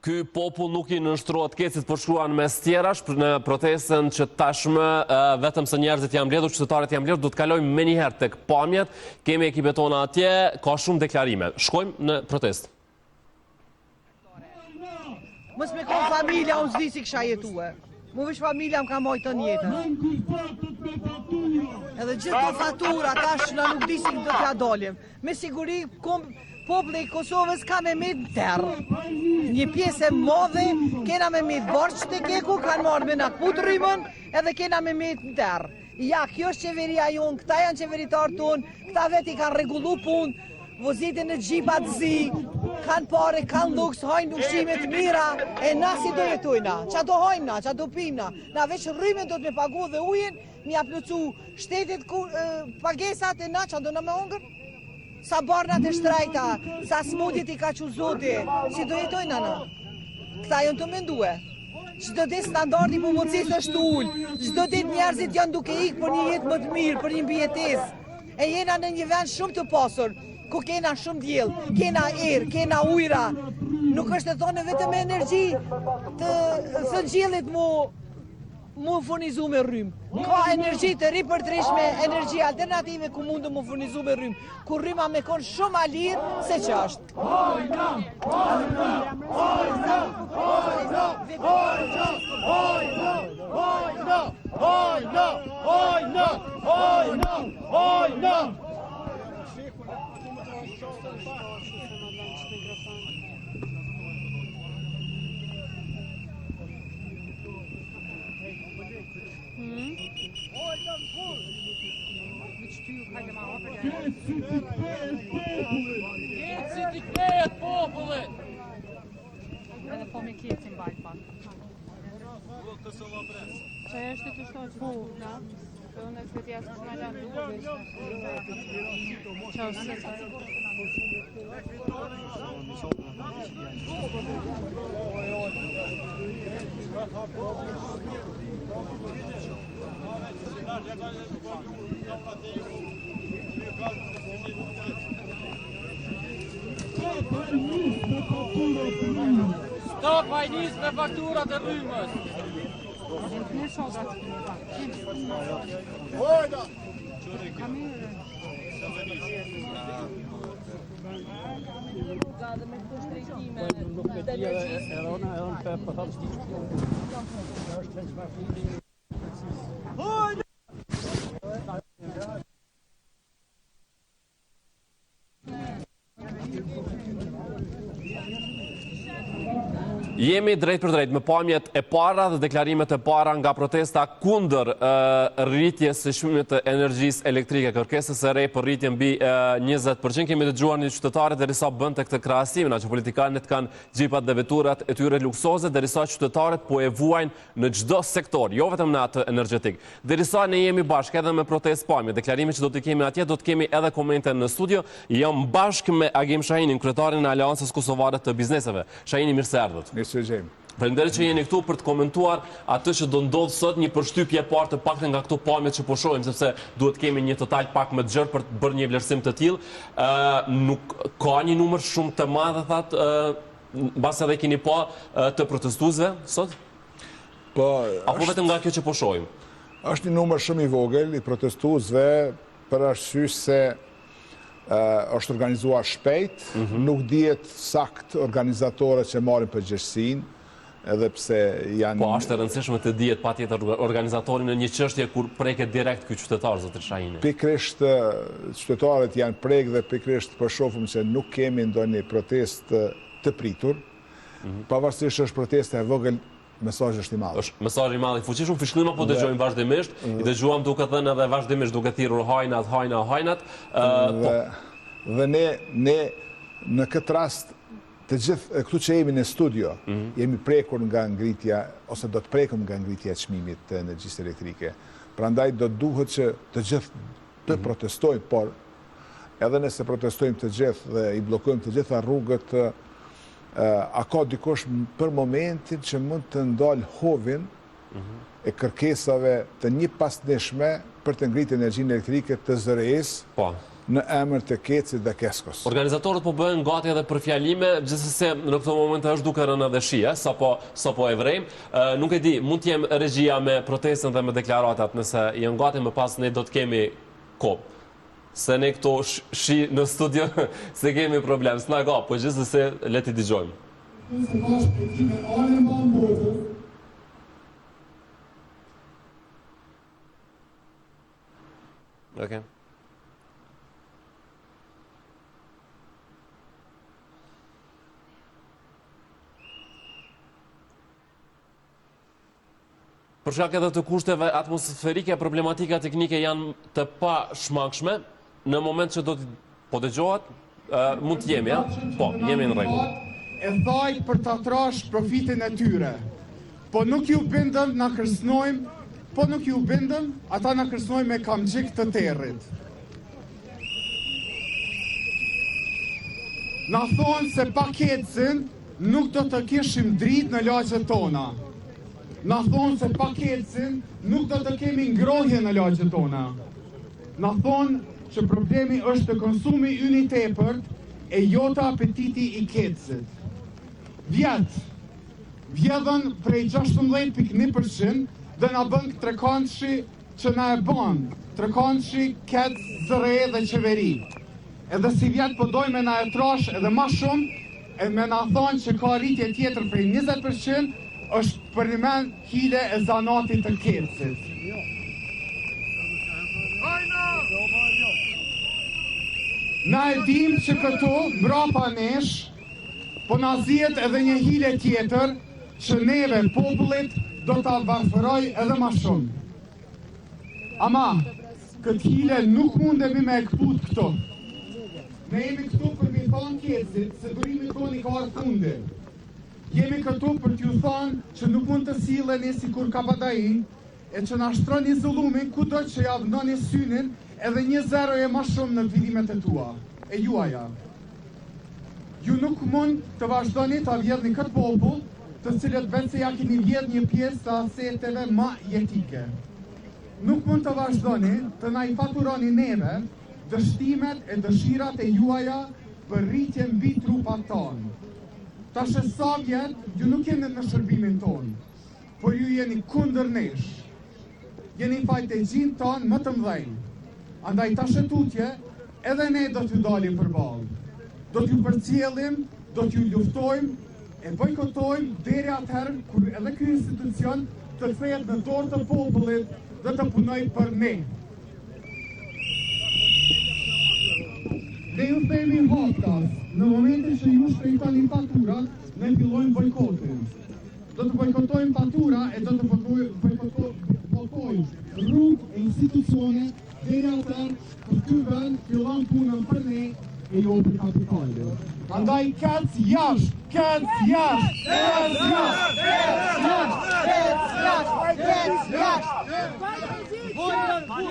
Ky popull nuk I nënshtrohet kecit, por shkruan mes tjerash në protestën që tashmë vetëm se njerëzit janë mbledhur, qytetarët janë mbledhur, do të kalojmë menjëherë tek pamjet. Kemi ekipet tona atje, ka shumë deklarime. Shkojmë në protestë. Mos me kon familja, unë s'di si kisha jetue. Mu vesh familja më ka mojtë në jetën. Edhe gjithë të fatura, tash na nuk di si do t'ja dolim. Me siguri, populli I Kosovës ka me mit terë. Një pjesë e modhe, kena me mit borç të keku, kanë marrë me na kput rrimën, edhe kena me mit terë. Ja, kjo është qeveria jonë, këta janë qeveritarë tonë, këta veti kanë regullu punë, vozitin në gjipat zi, kanë pare, kanë luks, hajnë ushqimet mira, e na si do jetojna, qa do hajnë na, qa do pimna, na veç rrimen do të me pagu dhe ujin, mi aplucu shtetit pagesat e na, qa do na me ongër? Sa barnat e shtrajta, sa smudit I ka që zoti, si do jetojna na? Këta jonë të mendue. Çdo ditë standardi pomocisë është ullë, çdo ditë njerëzit janë duke ikë për një jetë më të mirë, për një mbijetesë. E jena në një vend shumë të pasur, ku kena shumë diell, kena erë, kena ujra. Nuk është të thonë vetëm energji të ngjiellit mu furnizu me rrymë. Ka energji të ripërtrishme, energji alternative ku mund të mu furnizu me rrymë, ku rryma me konë shumë a lirë se që është. Hojna! Hojna! Hojna! Hojna! Hojna! Hojna! Hojna! Hojna! Hojna! Hojna! Kecit I kthehet popullit. Edhe po me kecin bajt pak. Që është të shtojtë po, da? Për unë e këtë jasë kështë në lanë duke që është Stop vajnis me fakturat e rrymës. Jemi drejt për drejt me pamjet e para dhe deklarimet e para nga protesta kundër rritjes së çmimit të energjisë elektrike, kërkesës së re për rritje mbi 20%. Kemi dëgjuar një qytetarë derisa bënte këtë krahasim, që politikanët kanë xhipat dhe veturat e tyre luksoze, derisa qytetarët po e vuajnë në çdo sektor, jo vetëm në atë energjetik. Derisa ne jemi bashkë edhe me protestë pamje, deklarime që do të kemi atje, do të kemi edhe komente në studio. Jam bashkë me Agim Shahinin, kryetarin e Aleancës Kosovare të Bizneseve. Shahini, mirë se erdhët. Faleminderit që jeni këtu për të komentuar atë që do ndodhë sot, një përshtypje parë të paktën nga këto pamjet që po shohim, sepse duhet kemi një total pak më të gjerë për të bërë një vlerësim të tillë. Nuk ka një numër shumë të madh, thatë, mbas edhe keni pa të protestuesve sot? Po, apo vetëm nga kjo që po shohim? Është një numër shumë I vogël I protestuesve për arsye se është organizuar shpejt, nuk dihet sakt organizatorët që marrin përgjegjësinë, edhe pse janë... Po, është e rëndësishme të dihet patjetër organizatorin në një çështje kur preket direkt ky qytetar, zotër Shahini. Pikërisht qytetarët janë prek dhe pikërisht po shohim se nuk kemi ndonjë protestë të pritur. Pavarësisht është protesta e vogël, mesazhi është I madh. Është mesazhi I madh I fuqishëm, fishkëllim apo dëgjojmë vazhdimisht, I dëgjuam duke thënë edhe vazhdimisht duke thirrur hajnat. Dhe ne në këtë rast të gjithë këtu që jemi në studio, jemi prekur nga ngritja ose do të prekum nga ngritja e çmimit të energjisë elektrike. Prandaj do duhet që të gjithë të protestojmë, por edhe nëse protestojmë të gjithë dhe I bllokojmë të gjitha rrugët, a ka dikush për momentin që mund të ndalë hovin e kërkesave të një pasneshme për të ngritur energjinë elektrike të ZRE-s, në emër të Kecit dhe Keskos. Organizatorët po bëhen gati edhe për fjalime, gjithsesi në këto momente është duke rënë edhe shi, sapo e vrejmë. Nuk e di, mund të jem regjia me protestën dhe me deklaratat, nëse janë gati më pas ne do të kemi kohë. Se ne këto shi në studio se kemi problem, s'na ka, po gjithsesi le t'i dëgjojmë. Okay. Për shkak edhe të kushteve atmosferike, problematika teknike janë të pa shmangshme. Në moment që do të po dëgjohet, mund të jemi, ja? Po, jemi në rregull. E thaj për të trash profitin e tyre. Po nuk ju bindëm, na kërcënojmë, po nuk ju bindëm, ata na kërcënojmë me kamxhik të territ. Na thonë se pa Kecin nuk do të kishim dritë në lagjet tona. Na thonë se pa Kecin nuk do të kemi ngrohje në lagjet tona. Na thonë që problemi është të konsumi ynë i tepërt e jo të apetiti i Kecit. Vjedhën prej 16.1% dhe na bën trekonçi që na e bën, trekonçi Kec, Zëre dhe qeveri. Edhe si vjet po dojmë na e trash edhe ma shumë, e me na thonë që ka rritje tjetër prej 20%, është për një men hile e zanatit të Kecit. Na e dim që këtu, mbrapa nesh, po na zihet edhe një hile tjetër, që neve popullit do t'a varfëroj edhe ma shumë. Ama, këtë hile nuk mundemi me e këput këto. Ne jemi këtu për mi thonë Kecit, se durimi toni ka arë fundi. Jemi këtu për t'ju thonë që nuk mund të silleni si kur kabadai, e që na shtroni zullumin kudo që ja vëndoni synin edhe 1-0 e ma shumë në vidimet e tua, e juaja. Ju nuk mund të vazhdoni të vjedhni këtë popull, të cilët vetë se ja keni vjedh një pjesë të aseteve ma jetike. Nuk mund të vazhdoni të na i faturoni neve dështimet e dëshirat e juaja për rritje mbi trupat tonë. Tash sa vjet, ju nuk jeni në shërbimin tonë, por ju jeni kundër nesh. Jeni fajtegjin tonë më të mdhejnë. Andaj tash tutje, edhe ne do t'ju dalim përballë. Do t'ju përcjellim, do t'ju luftojmë, e bojkotojmë deri atëherë kur edhe ky institucion të kthehet në dorë të popullit dhe të punojë për ne. Ne ju themi haptas, në momentin që ju shpejtoni faturat, ne fillojmë bojkotin. Do të bojkotojmë fatura e do të bojkotojmë rrugë e institucione deri atëherë kur ky vend fillon punën për ne e jo për kapitalit. Andaj Kec jashtë, Kec jashtë, Kec jashtë, Kec jashtë, Kec jashtë.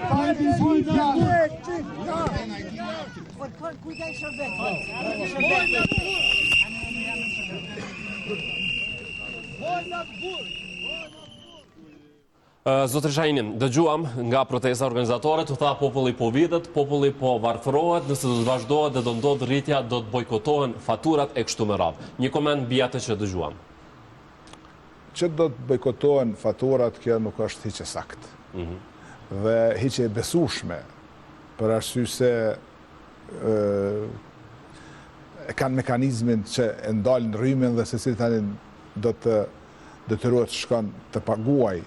Fajtëgjit jashtë. Kujdej shërbet. Zotër Shahinin, dëgjuam nga protesta organizatore, të tha populli po videt, populli po varfërohet, nëse do të vazhdohet dhe do ndodhë rritja, do të bojkotohen faturat e kështu me radhë. Një koment mbi atë që dëgjuam. Që do të bojkotohen faturat, kjo nuk është hiqe sakt. Dhe hiqe besueshme, për arsye se e kanë mekanizmin që e ndalin rrymen dhe se si tani do të detyrohet të shkon të paguaj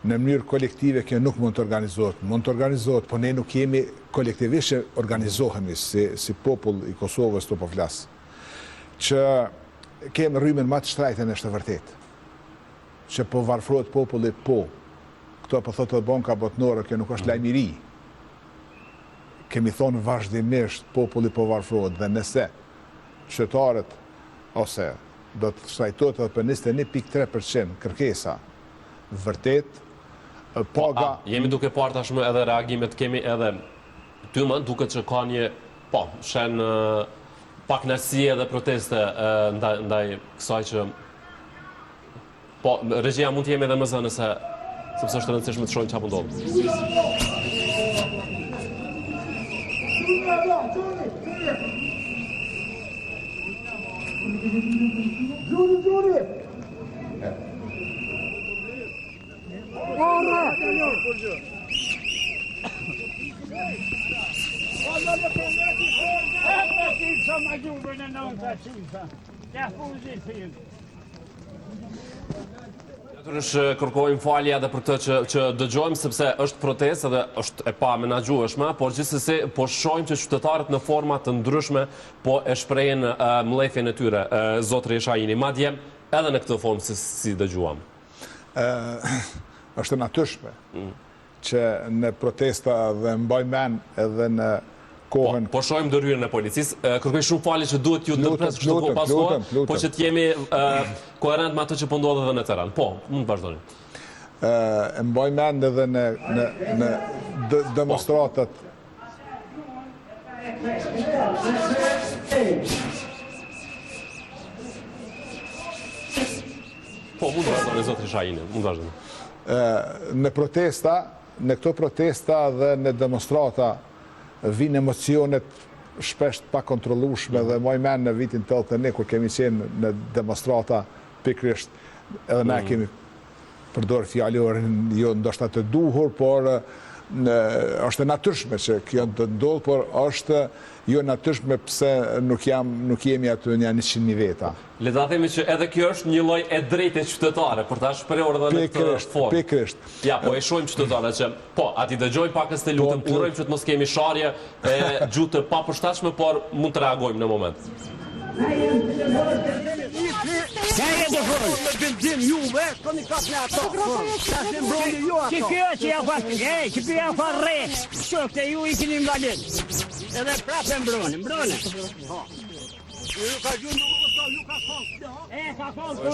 në mënyrë kolektive. Kjo nuk mund të organizohet. Mund të organizohet, po ne nuk jemi kolektivisht që organizohemi si popull i Kosovës të po flas. Që kemë rrymen më të shtrajtën është e vërtet. Që po varfrohet populli, po. Këto po thotë banka botnore, kjo nuk është lajm i ri. Kemi thonë vazhdimisht populli po varfrohet dhe nëse qytetarët ose do të shtrajtohet edhe për 21.3% kërkesa, vërtet paga... Jemi duke parë tashmë edhe reagimet, kemi edhe tyma, duke që ka një, shen pak nësi edhe proteste ndaj kësaj që... Po, regjia mund t'jemi edhe mëzë nëse, sepse është rëndësishme të shohin çfarë po ndodh. Kërkojmë falje edhe për këtë që dëgjojmë, sepse është protestë dhe është e pa menaxhueshme, por gjithsesi po shohim që qytetarët në forma të ndryshme po e shprehin mllëfjen e tyre, zotri Shahini, madje edhe në këtë formë si dëgjuam. Është e natyrshme që në protesta dhe mbaj mend edhe në kohën. Po shohim ndërhyrjen e policisë. Kërkoj shumë falje që duhet ju ndërpres kështu kohë pas kohe, po që të jemi koherent me atë që po ndodhet edhe në terren. Po, mund të vazhdoni. Mbaj mend edhe në demonstratat. Po, mund të vazhdoni, zotri Shahini, mund të vazhdoni. Në këto protesta dhe në demonstrata vinë emocionet shpesh pa kontrollueshme dhe moj men në vitin 81 kur kemi qenë në demonstrata pikërisht edhe na kemi përdorur fjalorin jo ndoshta të duhur, por është e natyrshme që kjo të ndodh, por është jo natyrshme pse nuk jemi aty në 100.000 veta. Le ta themi që edhe kjo është një lloj e drejtë qytetare për ta shprehur edhe në këtë formë. Pikërisht. Ja, po e shohim qytetarët që po, aty dëgjojmë pakës të lutem, urojmë që të mos kemi sharje e gjuhë të papërshtatshme, por mund të reagojmë në moment.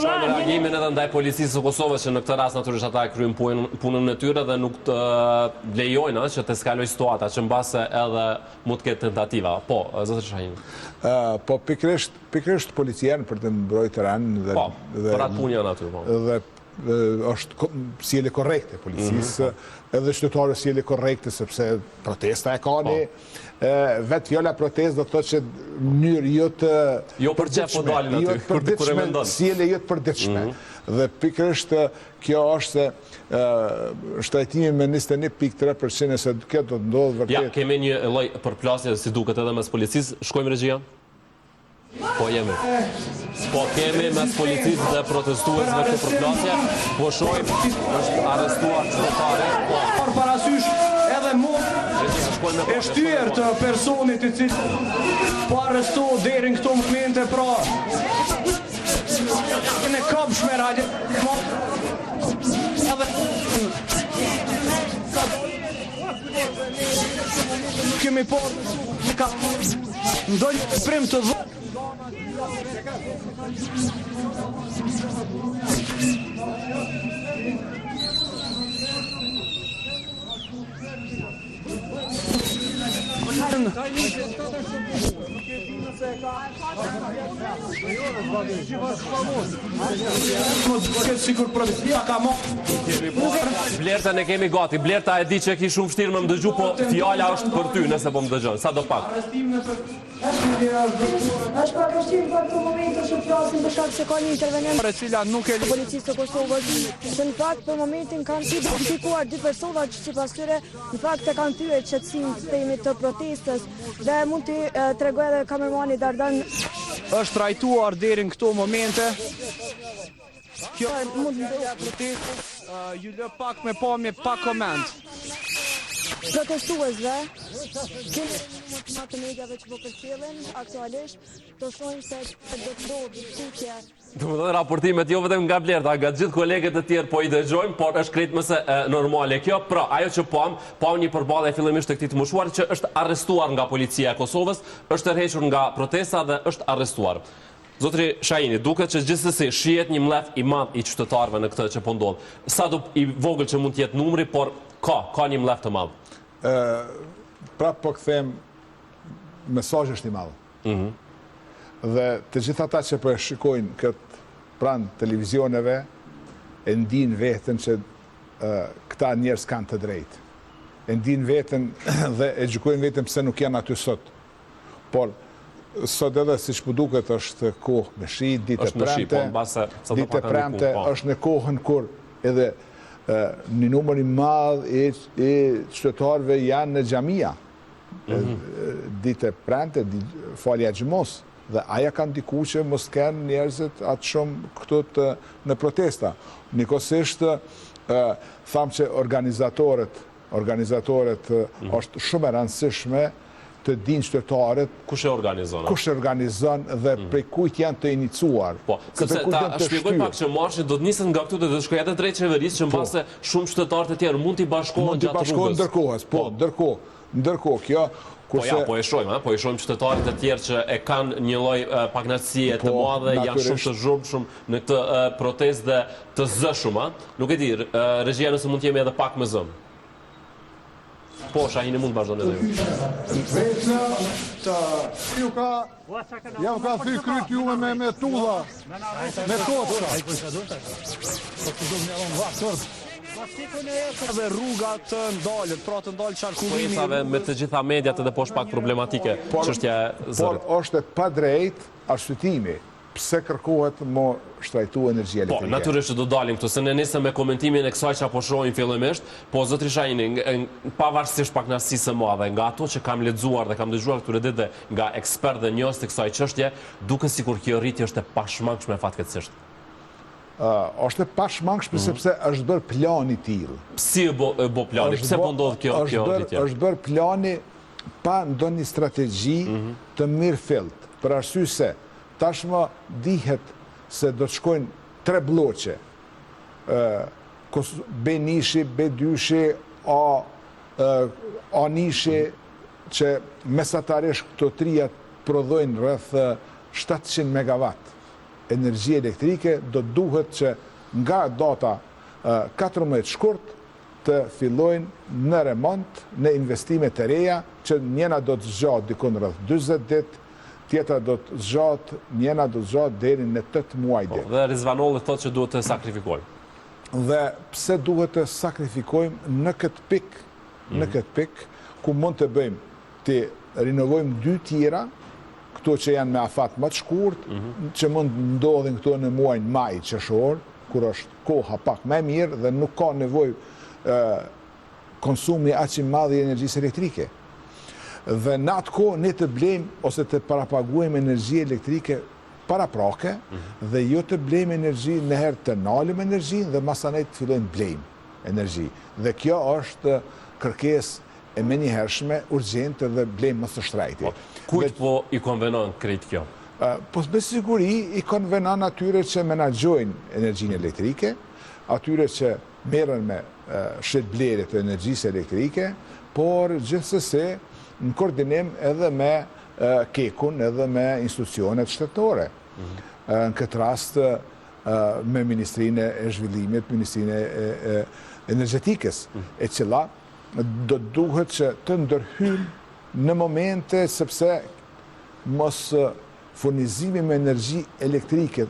Shohim reagimin edhe ndaj policisë së Kosovës që në këtë rast natyrisht ata e kryejnë punën e tyre dhe nuk të lejojnë që të eskalojë situata që mbase edhe mund të ketë tentativa. Po, zotri Shahini. Po pikërisht policien për të mbrojtur terrenin dhe për atë punë janë aty, po. Dhe është sjellje korrekte policisë, edhe qytetarët sjellje korrekte sepse protesta e kanë. Vetë fjala protestë do të thotë që mënyrë jo për çfarë po dalin aty, për të kur e mendon. Sjellje jo të përditshme. Dhe pikërisht kjo është se shtrajtimi me 21.3% se kjo do të ndodhë vërtet. Ja, kemi një lloj përplasje si duket edhe mes policisë. Shkojmë regjia? Po jemi. Po kemi mes policisë dhe protestuesve këtë përplasje. Po shohim është arrestuar qytetari. Po parasysh edhe mund e shtyer të personit i cili po arrestohet deri në këto momente, pra në këmbshme radhë. Kemi po ndonjë prim të Blerta ne kemi gati. Blerta e di që ki shumë vështirë më dëgju, po fjala është për ty nëse po më dëgjon. Sa do pak. Është pak vështirë për këto momente që flasim për shkak se ka një intervenient e cila nuk e policisë të Kosovës, që në fakt për momentin kanë identifikuar dy persona që sipas tyre në fakt e kanë thyer qetësinë sistemi të protestës dhe mund të tregoj edhe kameramani Dardan është trajtuar deri në këto momente. Kjo mund të protestë ju lë pak me pamje pa koment. protestuesve në të mediave që po përcjellen aktualisht, do shohim se do të ndodhë diskutje. Domethënë raportimet jo vetëm nga Blerta, nga gjithë kolegët e tjerë po i dëgjojmë, por është krejt mëse normale kjo. Pra, ajo që pam një përballje fillimisht të këtij të moshuar që është arrestuar nga policia e Kosovës, është tërhequr nga protesta dhe është arrestuar. Zotri Shahini, duket që gjithsesi shihet një mllef i madh i qytetarëve në këtë që po ndodh. Sa do i vogël që mund të jetë numri, por ka një mllef të madh. Prap po kthem mesazhi është i madh. Dhe të gjithë ata që po e shikojnë këtë pranë televizioneve e ndin veten që këta njerëz kanë të drejtë. e ndin veten dhe e gjykojnë veten pse nuk janë aty sot. Por sot edhe siç po duket është kohë me shi, ditë e premte, është në kohën kur edhe një numër i madh i qytetarëve janë në xhamia. Ditë e premte, falja xhumos, dhe aja ka ndiku që mos kenë njerëzit atë shumë këtu në protesta. Nikosisht thamë që organizatorët është shumë e rëndësishme të dinë qytetarët kush e organizon dhe prej kujt janë të iniciuar. Po, sepse ta shpjegoj pak që marshin do të niset nga këtu dhe do të shkojë edhe drejt qeverisë që mbase shumë qytetarë të tjerë mund t'i bashkohen gjatë rrugës. Ndërkohë kjo Po e shohim qytetarit e tjerë që e kanë një lloj pakënaqësie të madhe, janë shumë të zhurmshëm në këtë protestë dhe të zëshëm, Nuk e di, regjia nëse mund të jemi edhe pak më zëm. Po, Shahini mund të vazhdoni edhe ju. Jam ka thy kryt juve me tulla, me kotra. Dhe rrugat të ndalët, pra të ndalë qarkullimi. Po me të gjitha mediat edhe po është pak problematike çështja e zërit. Por është pa drejt arsyetimi pse kërkohet më shtrajtu energji elektrike. Po, natyrisht që do dalim këtu, se ne nisëm me komentimin e kësaj që apo shohim fillimisht, po zotri Shahini, pavarësisht pakënaqësisë së madhe, nga ato që kam lexuar dhe kam dëgjuar këtyre ditë nga ekspertë dhe njohës të kësaj çështje, duket sikur kjo rritje është e pashmangshme fatkeqësisht. Është e pashmangshme sepse është bërë plani i tillë. Si e bo plani? Pse po ndodh kjo rritje? Është bërë plani pa ndonjë strategji të mirëfillt, për arsye se tashmë dihet se do të shkojnë 3 bloqe. B-nishi, B2-shi, A-nishi, që mesatarisht këto trijat prodhojnë rreth 700 megawatt energji elektrike, do duhet që nga data 14 shkurt të fillojnë në remont, në investimet e reja, që njena do të zgjatë dikon rreth 40 ditë, tjetra do të zgjatë, njena do të zgjatë deri në 8 muaj ditë. Dhe Rizvanolli thotë që duhet të sakrifikojmë. Dhe pse duhet të sakrifikojmë në këtë pikë, ku mund të bëjmë, të rinovojmë 2 tjera, këto që janë me afat më të shkurt, që mund ndodhin këto në muajin maj qershor, kur është koha pak më mirë dhe nuk ka nevojë konsumi aq i madh i energjisë elektrike. Dhe në atë kohë ne të blejmë ose të parapaguajmë energji elektrike paraprake dhe jo të blejmë energji nëherë të nalim energji dhe masanet të fillojnë blejmë energji. Dhe kjo është kërkesë e menjëhershme, urgjente dhe blejmë më së shtrejti. Kujt po i konvenon krejt kjo? Po me siguri i konvenon atyre që menaxhojnë energjinë elektrike, atyre që merren me shitblerje të energjisë elektrike, por gjithsesi në koordinim edhe me KEK-un, edhe me institucionet shtetore. Në këtë rast me Ministrinë e Zhvillimit, Ministrinë e Energjetikës, e cila do duhet që të ndërhyjnë në momente sepse mos furnizimi me energji elektrike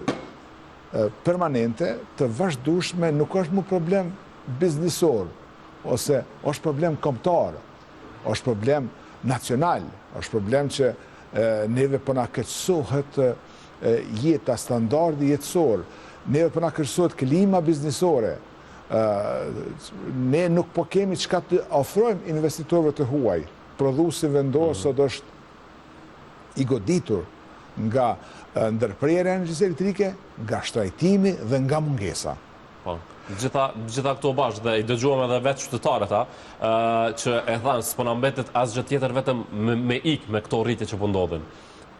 permanente të vazhdueshme nuk është më problem biznesor, ose është problem kombëtar, është problem nacional, është problem që neve po na keqësohet jeta, standardi jetësor, neve po na keqësohet klima biznesore. Ne nuk po kemi çka të ofrojmë investitorëve të huaj. Prodhuesi vendor sot është i goditur nga ndërprerja e energjisë elektrike, nga shtrajtimi dhe nga mungesa. Po, gjitha këto bashkë dhe i dëgjuam edhe vetë qytetarët që e thanë s'po na mbetet asgjë tjetër vetëm me ikë me këto rritje që po ndodhin.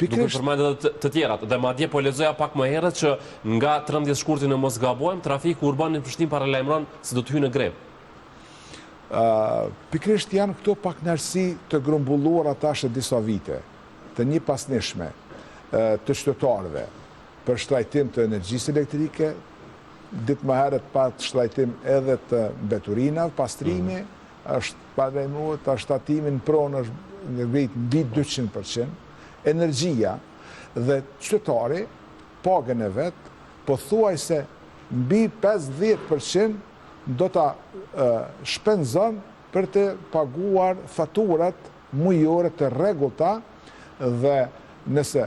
Duke përmendur edhe të tjerat. Dhe madje po lexoja pak më herët që nga 13 shkurti në mos gabojmë, trafiku urban në Prishtinë paralajmëron se do të hyjë në grevë. Pikërisht janë këto pakënaqësi të grumbulluara tash disa vite, të një pasnishme të qytetarëve për shtrajtim të energjisë elektrike, ditë më herët pat shtrajtim edhe të mbeturinave, pastrimi, është paralajmëruar ta shtatimin pronë është ngritur mbi 200%. Energjia dhe qytetari, pagën e vetë, po thuaj se mbi 50% do ta shpenzon për të paguar faturat mujore të rregullta dhe nëse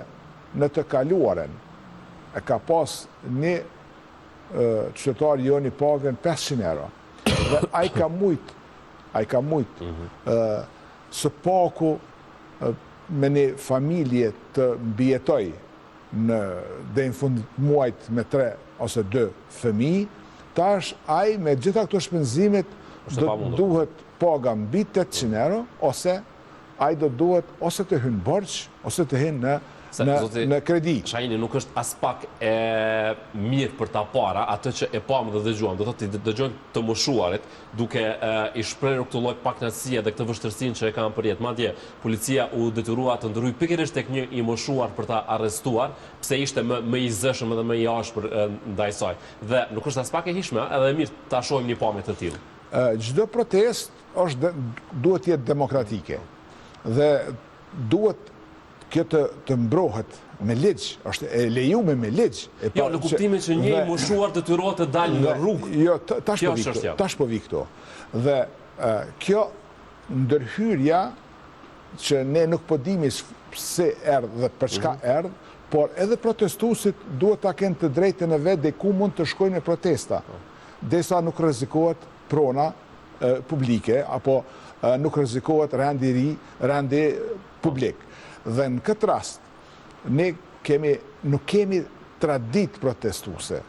në të kaluaren e ka pas një qytetar joni pagën 500 euro dhe ai ka mujt së paku me një familje të mbijetoj dhe në fund muajt me 3 ose 2 fëmijë, tash ai me gjitha këto shpenzimet duhet paga mbi 800 euro ose ai do duhet ose të hynë borx ose të hynë në kredi. Shahini, nuk është as pak e mirë për ta para, atë që e pamë dhe dëgjuam, do thotë të dëgjojmë të moshuarit, duke i shprehur këtë lloj pakënaqësie dhe këtë vështirësinë që e kanë për jetë. Madje policia u detyrua të ndrojë pikërisht tek një i moshuar për ta arrestuar, pse ishte më i zëshëm dhe më i ashpër ndaj saj. Dhe nuk është as pak e hishme, edhe mirë ta shohim një pamje të tillë. Çdo protestë duhet të jetë demokratike dhe duhet këtë të mbrohet me ligj, është e lejuar me ligj. Jo, në kuptimin që një i moshuar detyrohet të dalë në rrugë. Jo, tash po vi këto. Dhe kjo ndërhyrja që ne nuk po dimi pse erdhë dhe për çka erdhë, por edhe protestuesit duhet ta kenë të drejtën e vet dhe ku mund të shkojnë në protesta, derisa nuk rrezikohet prona publike apo nuk rrezikohet rendi publik. Dhe në këtë rast, ne nuk kemi tradit protestuese,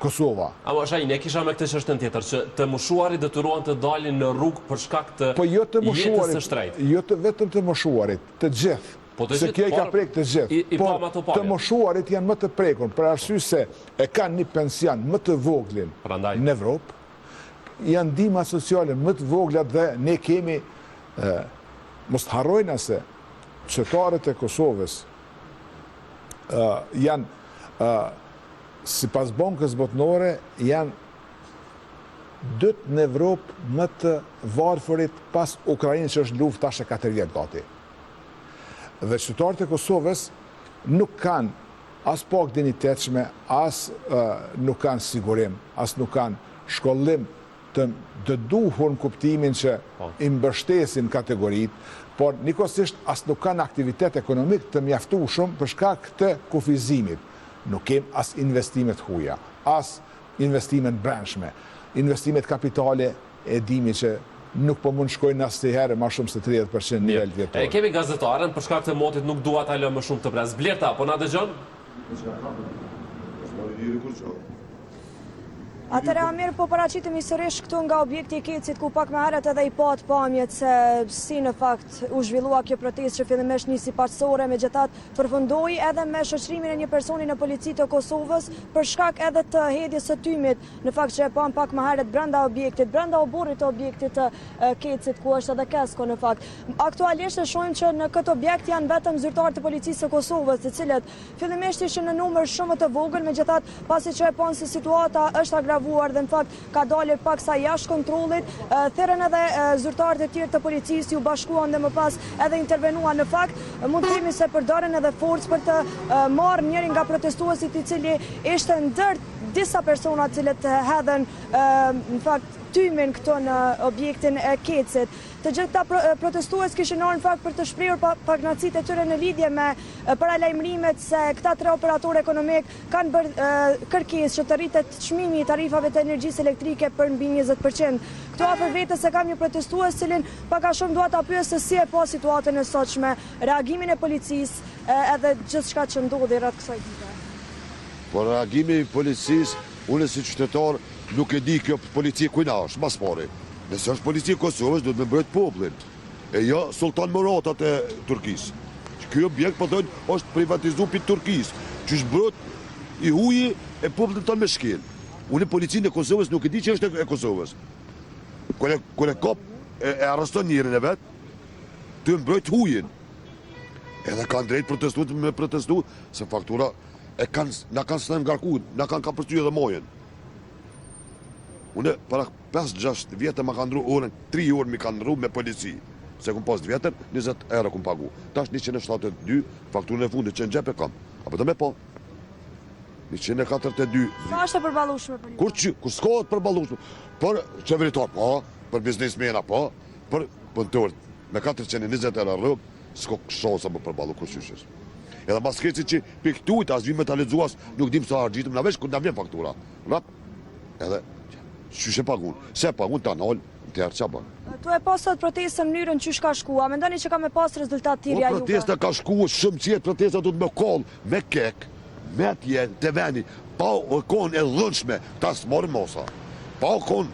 Kosova. Ama shaj, ne kisha me këtë çështën tjetër, që të moshuarit detyrohen të dalin në rrugë për shkak të jetës së shtrejtë. Jo vetëm të moshuarit, të gjithë. Se kjo i ka prek të gjithë. Por të moshuarit janë më të prekur, për arsye se e kanë një pension më të voglin në Evropë, janë ndihma sociale më të vogla dhe ne kemi, mos të harrojna se qytetarët e Kosovës janë, sipas Bankës Botërore, janë dytë në Evropë më të varfërit pas Ukrainës që është luftë tash e 4 vjet gati. Dhe qytetarët e Kosovës nuk kanë as pak dinjitetshme, as nuk kanë sigurim, as nuk kanë shkollim të duhur në kuptimin që i mbështesin kategoritë, por nikosisht as nuk kanë aktivitet ekonomik të mjaftueshëm për shkak të kufizimit. Nuk kemë as investimet huaja, as investimet brendshme, investimet kapitale e dimi që nuk po mund shkojnë asnjëherë më shumë se 30% nivel vjetor. Kemi gazetaren, për shkak të motit nuk dua ta lë më shumë të pres. Blerta, po na dëgjon? Atëra mirë po paraqitemi sërish këtu nga objekti i Kecit, ku pak më herët edhe i pat pamjet se si në fakt u zhvillua kjo protestë që fillimisht nisi paqësore, megjithatë përfundoi edhe me shoqërimin e një personi në policitë të Kosovës për shkak edhe të hedhjes së tymit, në fakt që e pam pak më herët brenda objektit, brenda oborrit të objektit të Kecit, ku është edhe kesko në fakt. Aktualisht e shohim që në këtë objekt janë vetëm zyrtarë të policisë së Kosovës, të cilët fillimisht ishin në numër shumë të vogël, megjithatë pasi që e pam se situata është dhe në fakt ka dalë paksa jashtë kontrollit, therën edhe zyrtarët e tjerë të policisë ju bashkuan dhe më pas edhe intervenuan. Në fakt, mund të themi se përdorën edhe forcë për të marrë njërin nga protestuesit i cili ishte ndër disa persona të cilët hedhen në fakt tymin këto në objektin e Kecit. Të gjitha protestues kishin ardhur në fakt për të shprehur pakënaqësitë e tyre në lidhje me paralajmërimet se këta 3 operatorë ekonomik kanë bërë kërkesë që të rritet çmimi i tarifave të energjisë elektrike për mbi 20%. Këtu afër vetes se kam një protestues cilin pak a shumë dua ta pyes se si e pa situatën e sotshme, reagimin e policisë edhe gjithçka që ndodhi rreth kësaj dite. Po reagimi i policisë, unë si qytetar nuk e di kjo polici kujna është, mas pari. Nëse është polici Kosovës, duhet me mbrojt popullin. E jo Sultan Muratat e Turkisë. Ky objekt po thonë është privatizuar për Turkisë. Që është mbrojt i huji e popullin tonë me shkel. Unë policinë e Kosovës nuk e di që është e Kosovës. Kur e kop e arreston njërin e vet, të mbrojt hujin. Edhe kanë drejt protestuet me protestu, se faktura na kanë së ngarku, na kanë përstyrë edhe mojen. Unë para 5-6 vjetë ma kanë ndru orën, 3 orë mi kanë ndru me polici. Se kom pas 2 vjetër, 20 euro kom pagu. Tash 172, fakturën e fundit që në gjep e kam. Apo të me po. 142. Sa është e përballueshme për ju? Kur s'ka të përballueshme. Por qeveritar, po, për biznesmena po, për punëtorët. Me 420 euro rrugë, s'ko shansa më përballu kushtyshës. Edhe mas keci që piktujt, as vime të lezuas, nuk dim sa argjitëm, na veç kur na vjen faktura. Rap, edhe, qyshe pagun, se pagun të anal, të herë qa ban. Tu e pasat protestë në mënyrën që shka shkua, mendoni që ka me pas rezultat tirja juve? Protesta ka shkua shumë qëtë, protesta du të me kollë, me kek, me atje, të veni, pa o konë e dhënshme, ta së marë mosa. Pa o konë,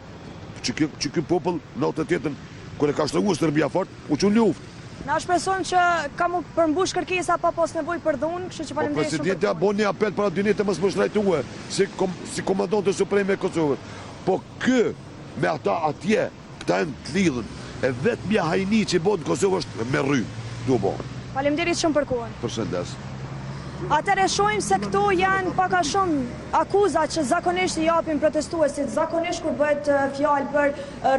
që kjo popull në të tjetën, kër e ka shtëngu së Serbia fort, u që luft. Na shpresojmë që ka mu përmbush kërkesa pa pas nevoj për dhunë, kështu që faleminderit shumë. Presidenti bo një apel para dynit e mësë më shtrajtue, si komandant të supreme e Kosovës. Po kë, me ata atje, këta e në të lidhën, e vetë mja hajni që i bodë në Kosovë është me rry, du bo. Faleminderit shumë për kohën. Përshëndes. Atëre shojmë se këto janë paka shumë akuza që zakonisht i japin protestuesit, zakonisht kur bëhet fjalë për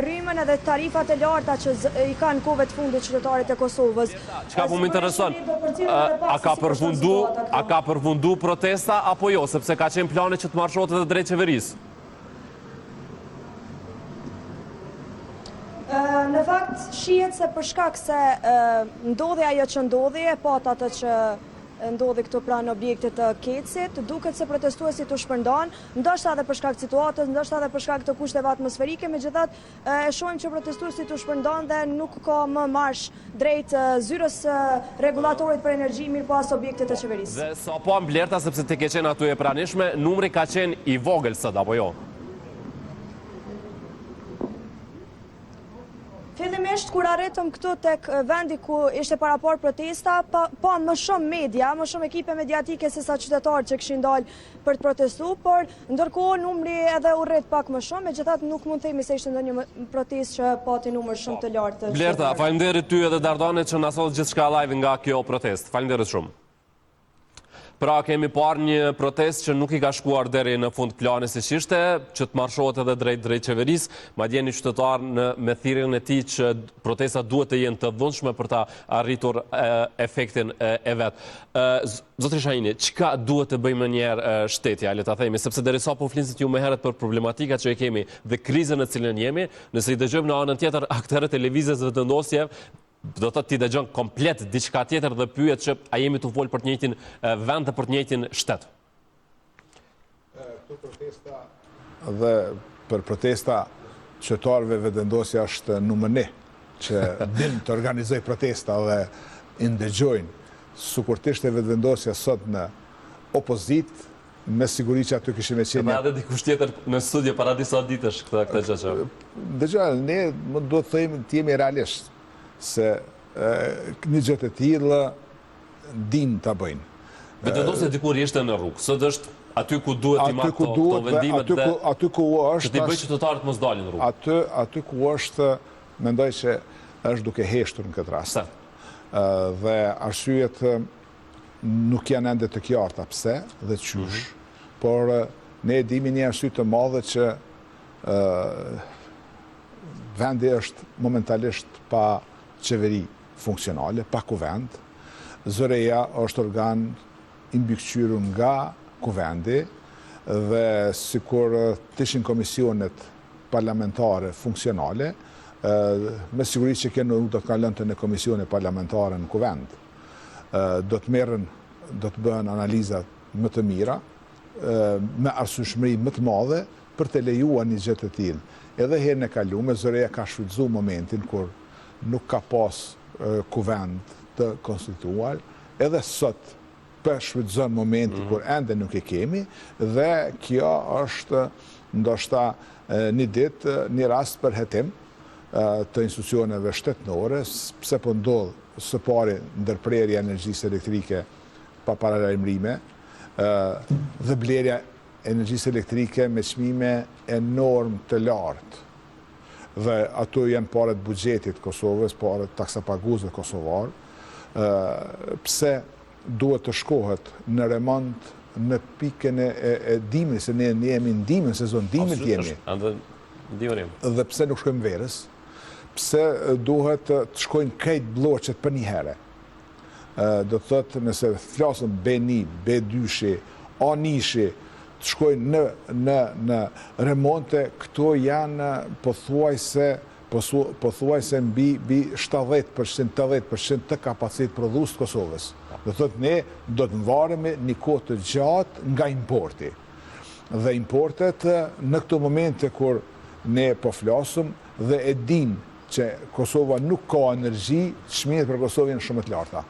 rrymën edhe tarifat e larta që i kanë kohëve të fundit qytetarët e Kosovës. Çka po më intereson? A ka përfundu protesta apo jo, sepse ka qenë plane që të marshohet edhe drejt qeverisë? Në fakt, shihet se për shkak se ndodhi ajo që ndodhi, e pat atë që ndodhi këtu pranë objektit të Kecit, duket se protestuesit u shpërndan, ndoshta edhe për shkak situatës, ndoshta edhe për shkak të kushteve atmosferike, megjithatë e shohim që protestuesit u shpërndan dhe nuk ka më marsh drejt zyrës rregullatorit për energji, mirë po as objektit të qeverisë. Dhe sa po Blerta, sepse ti ke qenë aty e pranishme, numri ka qenë i vogël sot apo jo? Fillimisht, kur arritëm këtu tek vendi ku ishte parapar protesta, pa më shumë media, më shumë ekipe mediatike se sa qytetarë që këshin dalë për të protestu, por ndërkohë numri edhe u rrit pak më shumë, megjithatë nuk mund të themi se ishte ndonjë protestë që pati numër shumë të lartë. Blerta, faleminderit ty edhe Dardane që na solli gjithçka live nga kjo protestë. Faleminderit shumë. Pra kemi parë një protest që nuk i ka shkuar deri në fund plani si ishte, që të marshohet edhe drejt qeverisë, madje një qytetar me thirrjen e tij që protestat duhet të jenë të dhunshme për ta arritur efektin e vet. Zotri Shahini, çka duhet të bëjmë njëherë shteti, le ta themi, sepse derisa po flisit ju më herët për problematikat që e kemi dhe krizën në cilën jemi, nëse i dëgjojmë në anën tjetër aktorët televizive dhe vendosje, do të ti dëgjon komplet diçka tjetër dhe pyet që a jemi të folë për të njëjtin vend dhe për të njëjtin shtet. Këto protesta dhe për protesta qytetarëve vendosja është numër 1 që din të organizoj protesta dhe i ndëgjojnë. Sukur të ishte vendosja sot në opozit, me siguri që aty kishim e qenë. Me edhe dikush tjetër në studio para disa ditësh këtë gjë. Dëgjoj, ne do të themi të jemi realisht se një gjë të tillë din ta bëjnë. Vendosja dikur ishte në rrugë, sot është aty ku duhet i marrë këto vendimet dhe aty ku është të bëjë qytetarët mos dalin në rrugë. Aty ku është, mendoj që është duke heshtur në këtë rast. Dhe arsyet nuk janë ende të qarta pse dhe qysh, por ne e dimi një arsye të madhe që vendi është momentalisht pa qeveri funksionale, pa kuvend. Zëreja është organ i mbikëqyrur nga kuvendi dhe sikur të ishin komisionet parlamentare funksionale, me siguri që kjo nuk do të kalonte në komisione parlamentare në kuvend. Do të bëhen analizat më të mira, me arsyeshmëri më të madhe për të lejuar një gjë të tillë. Edhe herën e kaluar Zëreja ka shfrytzuar momentin kur nuk ka pas kuvend të konstituar, edhe sot për shfrytëzon momentin kur ende nuk e kemi, dhe kjo është ndoshta një ditë, një rast për hetim të institucioneve shtetërore, pse po ndodh së pari ndërprerja energjisë elektrike pa paralajmërime dhe blerja energjisë elektrike me çmime enorm të lartë. Dhe ato janë parat buxhetit Kosovës, parat taksapaguzëve kosovar, pse duhet të shkohet në remont në pikën e dimrit, se ne jemi në dimën, sezon dimrit jemi. Dhe pse nuk shkojmë verës, pse duhet të shkojnë krejt bloqet për një herë. Do të thotë, nëse flasëm B1, B2, A1, të shkojnë në remonte, këto janë pothuajse po thuaj se mbi 70-80% të kapacitet prodhues të Kosovës. Do thotë ne do të varemi një kohë të gjatë nga importi. Dhe importet në këto momente kur ne po flasëm dhe e din që Kosova nuk ka energji, çmimet për Kosovën janë shumë të larta.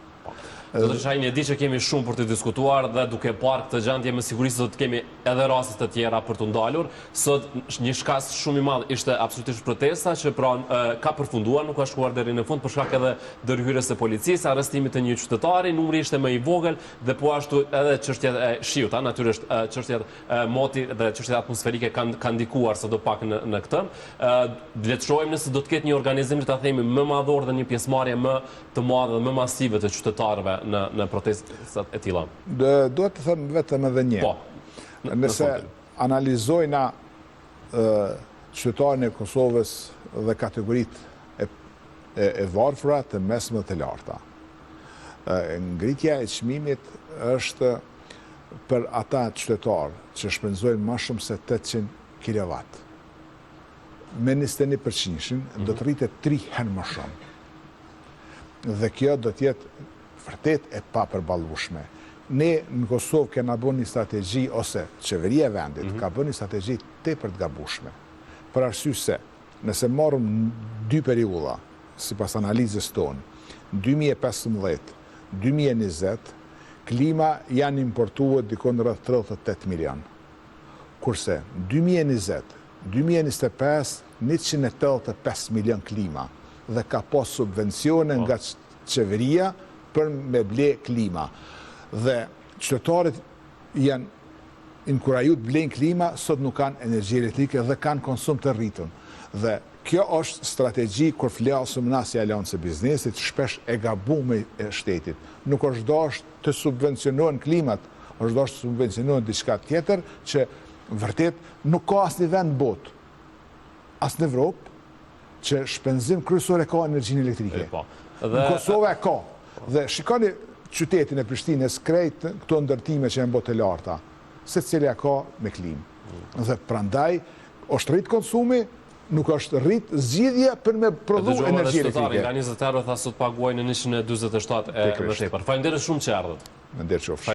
Do të shajnë e di që kemi shumë për të diskutuar dhe duke parë këtë gjendje me siguri se do të kemi edhe raste të tjera për të ndalur. Sot një shkas shumë i madh ishte absolutisht protesta që pra ka përfunduar, nuk ka shkuar deri në fund për shkak edhe ndërhyrjes së policisë, arrestimit të një qytetari, numri ishte më i vogël dhe po ashtu edhe çështjet e shiut, natyrisht çështjet moti dhe çështjet atmosferike kanë ndikuar sadopak në këtë. Le të shohim nëse do të ketë një organizim që ta themi më madhor dhe një pjesëmarrje më të madhe dhe më masive të qytetarëve në protestat e tilla. Duhet të them vetëm edhe një. Po. Nëse analizojna qytetarën e Kosovës dhe kategoritë e varfra, të mesme dhe të larta. Ngritja e çmimit është për ata qytetarë që shpenzojnë më shumë se 800 kW. Me 21% do të rritet 3 herë më shumë. Dhe kjo do të jetë vërtet e papërballueshme. Ne në Kosovë kena bën një strategji, ose qeveria e vendit ka bën një strategji tepër të gabueshme. Për arsye se nëse marrim 2 periudha, sipas analizës tonë, 2015-2020, klima janë importuar dikon rreth 38 milion. Kurse 2020-2025 185 milion klima dhe ka pas subvencione nga qeveria për me ble klima. Dhe qytetarët janë inkurajut blejnë klima, sot nuk kanë energji elektrike dhe kanë konsum të rritën. Dhe kjo është strategji kur flasëm na si Aleancë e Biznesit, shpesh e gabuar e shtetit. Nuk është dashur të subvencionohen klimat, është dashur të subvencionohen diçka tjetër që vërtet nuk ka asnjë vend botë, as në Evropë, që shpenzim kryesor e ka energjinë elektrike. Në Kosovë e ka. Dhe shikoni qytetin e Prishtinës, krejt këto ndërtime që janë botë të larta, secili ka me klimë. Dhe prandaj është rrit konsumi, nuk është rrit zgjidhja për me prodhu energji elektrike. Nga 20 euro tha sot paguajnë në 147 e më tepër. Faleminderit shumë që erdhët. Faleminderit qofsh.